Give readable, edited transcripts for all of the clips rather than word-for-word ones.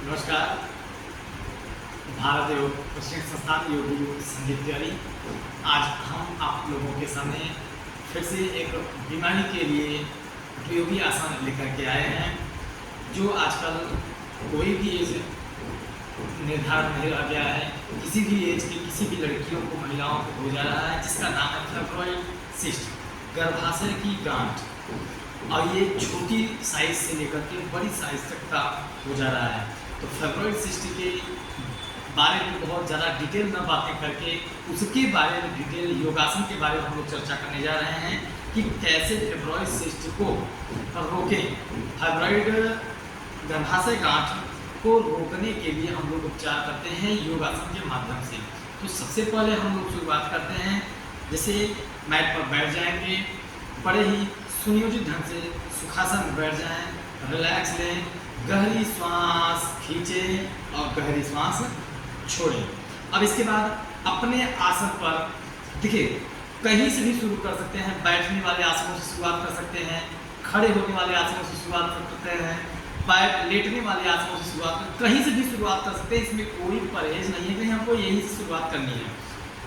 नमस्कार। भारत योग प्रशिक्षण संस्थान योग गुरु संदीप तिवारी। आज हम आप लोगों के सामने फिर से एक बीमारी के लिए उपयोगी आसन लेकर के आए हैं, जो आजकल कोई भी एज निर्धारण नहीं रह गया है। किसी भी एज की किसी भी लड़कियों को, महिलाओं को हो जा रहा है, जिसका नाम है फाइब्रॉइड सिस्ट, गर्भाशय की गांठ। और ये छोटी साइज से लेकर के बड़ी साइज तक का हो जा रहा है। तो फाइब्रॉइड सिस्ट के बारे में बहुत ज़्यादा डिटेल में बातें करके उसके बारे में डिटेल योगासन के बारे में हम लोग चर्चा करने जा रहे हैं कि कैसे फाइब्रॉइड सिस्ट को रोकें। फाइब्रॉइड गर्भाशय गांठ को रोकने के लिए हम लोग उपचार करते हैं योगासन के माध्यम से। तो सबसे पहले हम लोग शुरुआत करते हैं, जैसे मैट पर बैठ जाएंगे, बड़े ही सुनियोजित ढंग से सुखासन में बैठ जाएं, रिलैक्स लें, गहरी सांस खींचें और गहरी सांस छोड़ें। अब इसके बाद अपने आसन पर देखिए, कहीं से भी शुरू कर सकते हैं। बैठने वाले आसनों से शुरुआत कर सकते हैं, खड़े होने वाले आसनों से शुरुआत कर सकते हैं, पैर लेटने वाले आसनों से शुरुआत कहीं से भी शुरुआत कर सकते हैं। इसमें कोई परहेज नहीं है कि हमको यहीं से शुरुआत करनी है।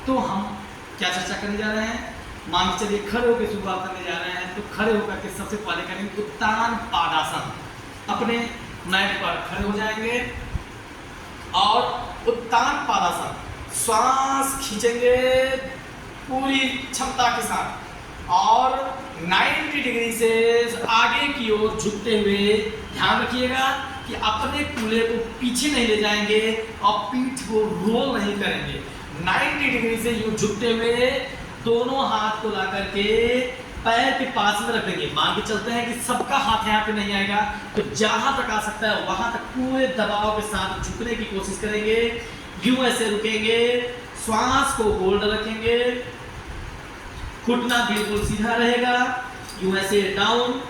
तो हम क्या चर्चा करने जा रहे हैं, मान के चलिए खड़े होकर शुरुआत करने जा रहे हैं। तो खड़े होकर के सबसे पहले करेंगे उत्तान पादासन। अपने मैट पर खड़े हो जाएंगे और उत्तान पादासन, श्वास खींचेंगे पूरी क्षमता के साथ और 90 डिग्री से आगे की ओर झुकते हुए। ध्यान रखिएगा कि अपने कूल्हे को पीछे नहीं ले जाएंगे और पीठ को रोल नहीं करेंगे। 90 डिग्री से यूं झुकते हुए दोनों हाथ को ला करके पैर के पास में रख देंगे। मान के चलते हैं कि सबका हाथ यहाँ पे नहीं आएगा, तो जहां तक आ सकता है वहां तक पूरे दबाव के साथ झुकने की कोशिश करेंगे। यूं ऐसे रुकेंगे, श्वास को होल्ड रखेंगे, घुटना बिल्कुल सीधा रहेगा। यूं ऐसे डाउन,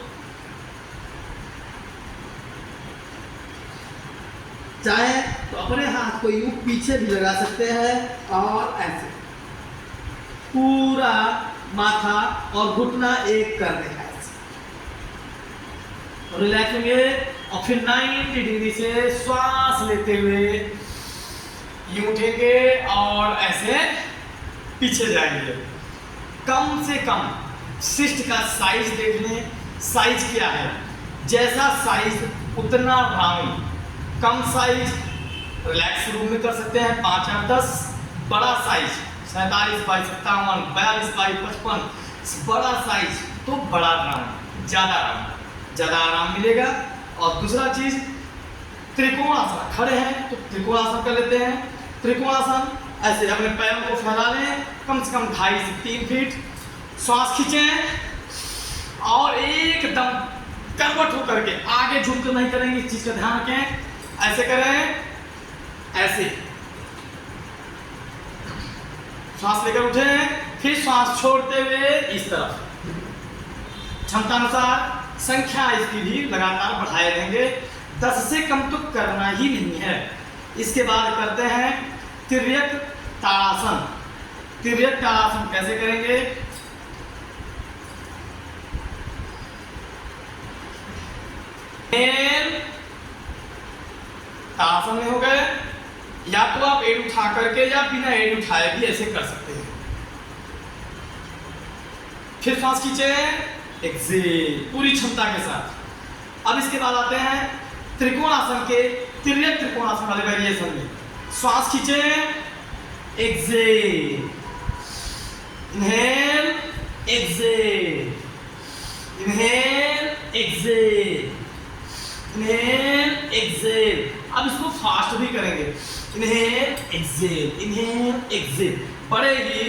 चाहे तो अपने हाथ को यूं पीछे भी लगा सकते हैं और ऐसे पूरा माथा और घुटना एक कर देना है। रिलैक्स होंगे और फिर 90 डिग्री से श्वास लेते हुए यूं उठेंगे और ऐसे पीछे जाएंगे। कम से कम सिस्ट का साइज देख लें, साइज क्या है। जैसा साइज उतना राउंड। कम साइज रिलैक्स रूम में कर सकते हैं 5 या 10। बड़ा साइज 47 बाई 57, 42 बाई 55, बड़ा साइज तो बड़ा राउंड, ज़्यादा आराम मिलेगा। और दूसरा चीज त्रिकोणासन। खड़े हैं तो त्रिकोणासन कर लेते हैं। त्रिकोणासन ऐसे अपने पैरों को फैला लें कम से कम 2.5 से 3 फीट। श्वास खींचें और एकदम करवट होकर के आगे झुक कर नहीं करेंगे, इस चीज का ध्यान रखें। ऐसे करें, ऐसे श्वास लेकर उठे, फिर श्वास छोड़ते हुए इस तरफ। क्षमता अनुसार संख्या इसकी भी लगातार बढ़ाए रहेंगे, 10 से कम तो करना ही नहीं है। इसके बाद करते हैं तिर्यक ताड़ासन। तिर्यक ताड़ासन कैसे करेंगे, ताड़ासन में हो गए, या तो आप एड़ उठा करके या बिना एड़ उठाए भी ऐसे कर सकते हैं। फिर सांस खींचे, एक्सेल पूरी क्षमता के साथ। अब इसके बाद आते हैं त्रिकोणासन के तिर्यक त्रिकोणासन वाले वेरिएशन में। श्वास खींचे, exhale, inhale, exhale, inhale, exhale, inhale, exhale. अब इसको फास्ट भी करेंगे, इनहेल, एक्सेल, इनहेल, एक्सेल। बड़े ही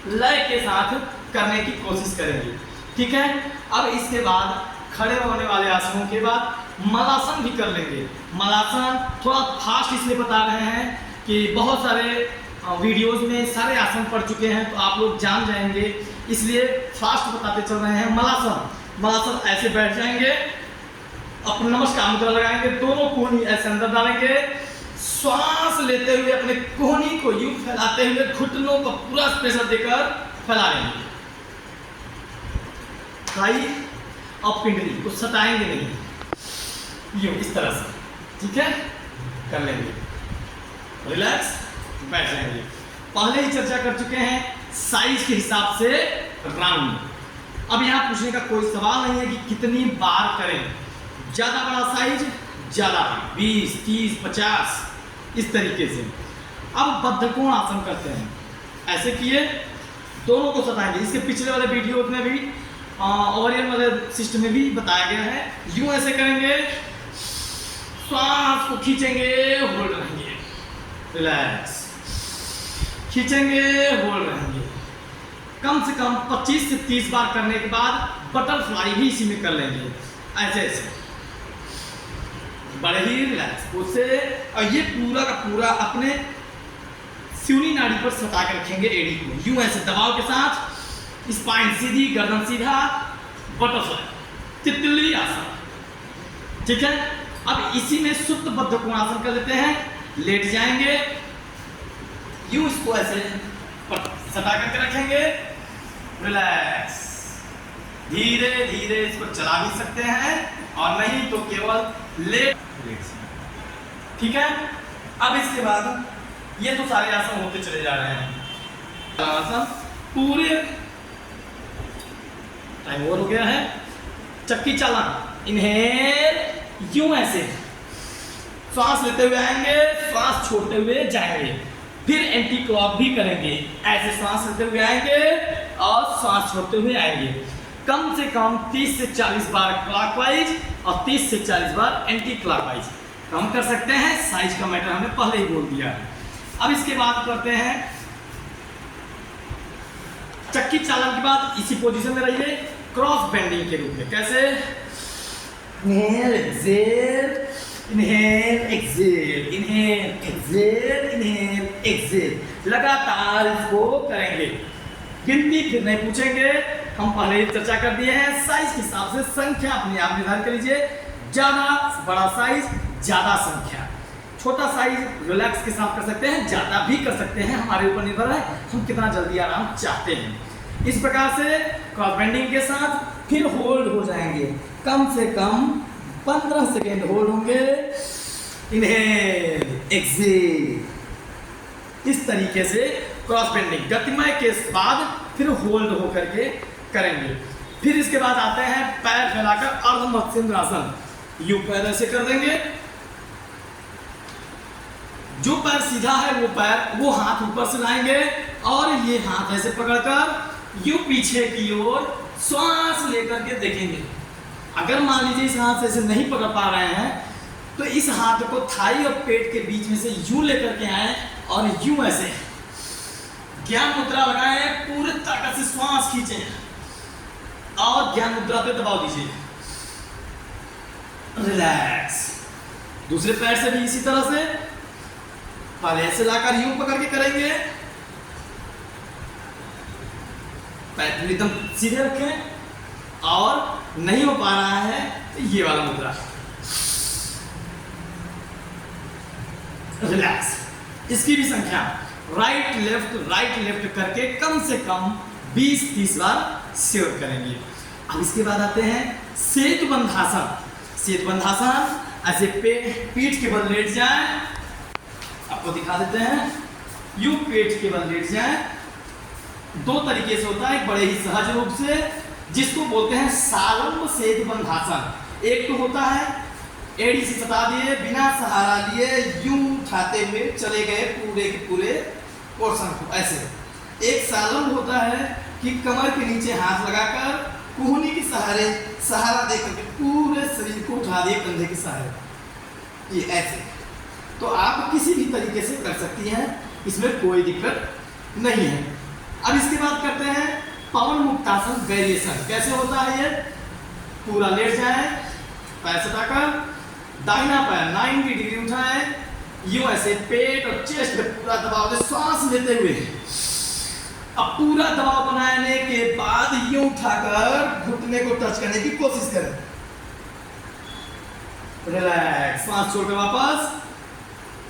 लय के साथ करने की कोशिश करेंगे, ठीक है। अब इसके बाद खड़े होने वाले आसनों के बाद मलासन भी कर लेंगे। मलासन थोड़ा फास्ट इसलिए बता रहे हैं कि बहुत सारे वीडियोस में सारे आसन पढ़ चुके हैं, तो आप लोग जान जाएंगे, इसलिए फास्ट बताते चल रहे हैं। मलासन ऐसे बैठ जाएंगे, अपना नमस्कार मुद्रा लगाएंगे, दोनों कोहनी ऐसे अंदर डालेंगे, श्वास लेते हुए अपने कोहनी को यूं फैलाते हुए घुटनों को पूरा प्रेशर देकर फैला लेंगे। थाई और पिंडली को सटाएंगे नहीं, यूं इस तरह से, ठीक है। कर लेंगे, रिलैक्स बैठ जाएंगे। पहले ही चर्चा कर चुके हैं साइज के हिसाब से राउंड। अब यहाँ पूछने का कोई सवाल नहीं है कि कितनी बार करें, ज़्यादा बड़ा साइज ज़्यादा 20, 30, 50 इस तरीके से। अब बद्धकोण आसन करते हैं, ऐसे किए दोनों को सताएंगे। इसके पिछले वाले वीडियो में भी ओवरियन वाले सिस्टम में भी बताया गया है। यूं ऐसे करेंगे, श्वास को खींचेंगे, होल्ड रहेंगे, रिलैक्स, खींचेंगे, होल्ड रहेंगे। कम से कम 25 से 30 बार करने के बाद बटरफ्लाई भी इसी में कर लेंगे, ऐसे ऐसे बड़े ही रिलैक्स उससे। और ये पूरा का पूरा अपने स्यूनी नाड़ी पर सटा के रखेंगे एड़ी को, यूं ऐसे दबाव के साथ, स्पाइन सीधी, गर्दन सीधा, बटरफ्लाई, तितली आसन, ठीक है। अब इसी में शुद्ध बद्धकोणासन कर लेते हैं, लेट जाएंगे, यूं इसको ऐसे सटा करके रखेंगे, रिलैक्स, धीरे धीरे इसको चला भी सकते हैं और नहीं तो केवल लेट, ठीक है। अब इसके बाद ये तो सारे आसन होते चले जा रहे हैं। आसन पूरे टाइम ओवर हो गया है। चक्की चालन, इनहेल, यूं ऐसे श्वास लेते हुए आएंगे, श्वास छोड़ते हुए जाएंगे, फिर एंटी क्लॉक भी करेंगे, ऐसे श्वास लेते हुए आएंगे और श्वास छोड़ते हुए आएंगे। कम से कम 30 से 40 बार क्लॉकवाइज और 30 से 40 बार एंटी क्लॉकवाइज। कम कर सकते हैं, साइज का मैटर हमने पहले ही बोल दिया है। अब इसके बाद करते हैं चक्की चालन के बाद इसी पोजीशन में रहिए, क्रॉस बेंडिंग के रूप में। कैसे? Inhale exhale, inhale exhale, inhale exhale, inhale Excel, लगातार इसको करेंगे। गिनती फिर नहीं पूछेंगे, हम पहले ही चर्चा कर दिए हैं। साइज के हिसाब से संख्या अपने आप निर्धारित कर लीजिए, ज्यादा बड़ा साइज ज्यादा संख्या, छोटा साइज रिलैक्स के साथ कर सकते हैं, ज्यादा भी कर सकते हैं, हमारे ऊपर निर्भर है हम कितना जल्दी आराम चाहते हैं। इस प्रकार से क्रॉस बेंडिंग के साथ फिर होल्ड हो जाएंगे, कम से कम 15 सेकेंड होल्ड होंगे, इनहेल एक्सेल, इस तरीके से क्रॉस बेंडिंग गतिमय के बाद फिर होल्ड होकर के करेंगे। फिर इसके बाद आते हैं पैर फैलाकर अर्ध मत्स्येंद्रासन, यूं पैर ऐसे कर देंगे, जो पैर सीधा है वो हाथ ऊपर से लाएंगे और ये हाथ ऐसे पकड़कर यूं पीछे की ओर श्वास लेकर के देखेंगे। अगर मान लीजिए इस हाथ से ऐसे नहीं पकड़ पा रहे हैं तो इस हाथ को थाई और पेट के बीच में से यूं लेकर के आए और यूं ऐसे ज्ञान मुद्रा लगाएं, पूरे ताकत से श्वास खींचें और ज्ञान मुद्रा पे दबाव दीजिए, रिलैक्स। दूसरे पैर से भी इसी तरह से पहले ऐसे लाकर यूं पकड़ के करेंगे, पैर एकदम सीधे रखें और नहीं हो पा रहा है तो ये वाला मुद्रा, रिलैक्स। इसकी भी संख्या राइट लेफ्ट करके कम से कम 20-30 बार शेयर करेंगे। अब इसके बाद आते हैं सेतुबंधासन। सेतुबंधासन ऐसे पीठ के बल लेट जाए, आपको दिखा देते हैं, यूं पेट के बल लेट जाए। दो तरीके से होता है, एक बड़े ही सहज रूप से जिसको बोलते हैं सालंब सेतुबंधासन। एक तो होता है एड़ी से सटा दिए, बिना सहारा लिए यूं उठाते हुए चले गए पूरे के पूरे पोर्शन को ऐसे। एक सालंब होता है कि कमर के नीचे हाथ लगाकर कुहनी के सहारा देकर के पूरे शरीर को उठा दिए कंधे के सहारे, ये ऐसे। तो आप किसी भी तरीके से कर सकती हैं, इसमें कोई दिक्कत नहीं है। अब इसके बाद करते हैं पवन मुक्तासन वेरिएशन। कैसे होता है ये? पूरा लेट जाए, पैर सटाकर, दाहिना पैर 90 डिग्री उठाए, यूं ऐसे पेट और चेस्ट पे पूरा दबाव दे, श्वास लेते हुए। अब पूरा दबाव बनाने के बाद यूं उठाकर घुटने को टच करने की कोशिश करें, रिलैक्स। श्वास छोड़कर वापस,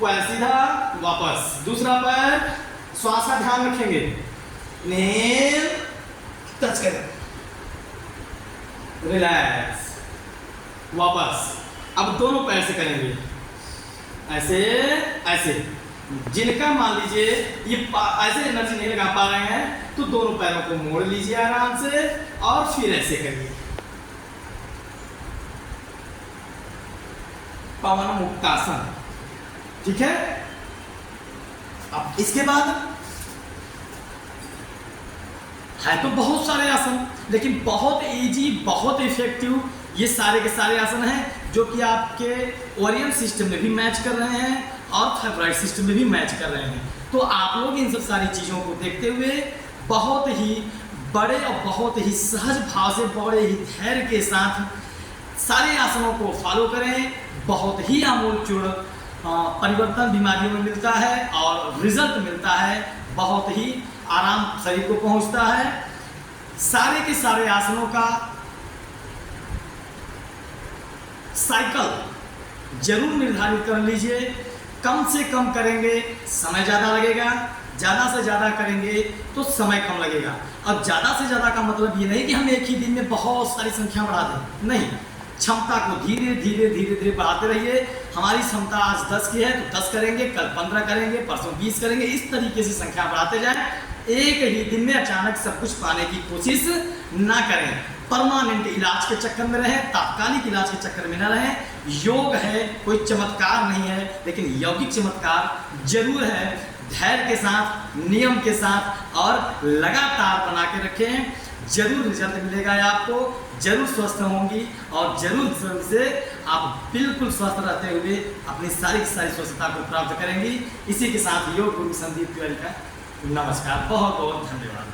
पैर सीधा, वापस। दूसरा पैर, श्वास का ध्यान रखेंगे, इनहेल, टच करें, रिलैक्स, वापस। अब दोनों पैर से करेंगे ऐसे ऐसे। जिनका मान लीजिए ये ऐसे एनर्जी नहीं लगा पा रहे हैं तो दोनों पैरों को मोड़ लीजिए आराम से और फिर ऐसे करिए। पवन मुक्तासन, ठीक है। अब इसके बाद है तो बहुत सारे आसन, लेकिन बहुत इजी, बहुत इफेक्टिव ये सारे के सारे आसन हैं जो कि आपके ओरियन सिस्टम में भी मैच कर रहे हैं और थायराइड सिस्टम में भी मैच कर रहे हैं। तो आप लोग इन सब सारी चीज़ों को देखते हुए बहुत ही बड़े और बहुत ही सहज भाव से, बड़े ही धैर्य के साथ सारे आसनों को फॉलो करें। बहुत ही आमूलचूर्ण परिवर्तन बीमारियों में मिलता है और रिजल्ट मिलता है, बहुत ही आराम शरीर को पहुंचता है। सारे के सारे आसनों का साइकिल जरूर निर्धारित कर लीजिए। कम से कम करेंगे समय ज़्यादा लगेगा, ज़्यादा से ज़्यादा करेंगे तो समय कम लगेगा। अब ज़्यादा से ज़्यादा का मतलब ये नहीं कि हम एक ही दिन में बहुत सारी संख्या बढ़ा दें, नहीं। क्षमता को धीरे धीरे धीरे धीरे बढ़ाते रहिए। हमारी क्षमता आज 10 की है तो 10 करेंगे, कल 15 करेंगे, परसों 20 करेंगे, इस तरीके से संख्या बढ़ाते जाएं। एक ही दिन में अचानक सब कुछ पाने की कोशिश ना करें। परमानेंट इलाज के चक्कर में रहें, तात्कालिक इलाज के चक्कर में ना रहें। योग है, कोई चमत्कार नहीं है, लेकिन यौगिक चमत्कार जरूर है। धैर्य के साथ, नियम के साथ और लगातार बना के रखें, जरूर रिजल्ट मिलेगा आपको, जरूर स्वस्थ होंगी और जरूर से आप बिल्कुल स्वस्थ रहते हुए अपनी सारी स्वस्थता को प्राप्त करेंगी। इसी के साथ योग गुरु संदीप तिवारी का नमस्कार, बहुत बहुत धन्यवाद।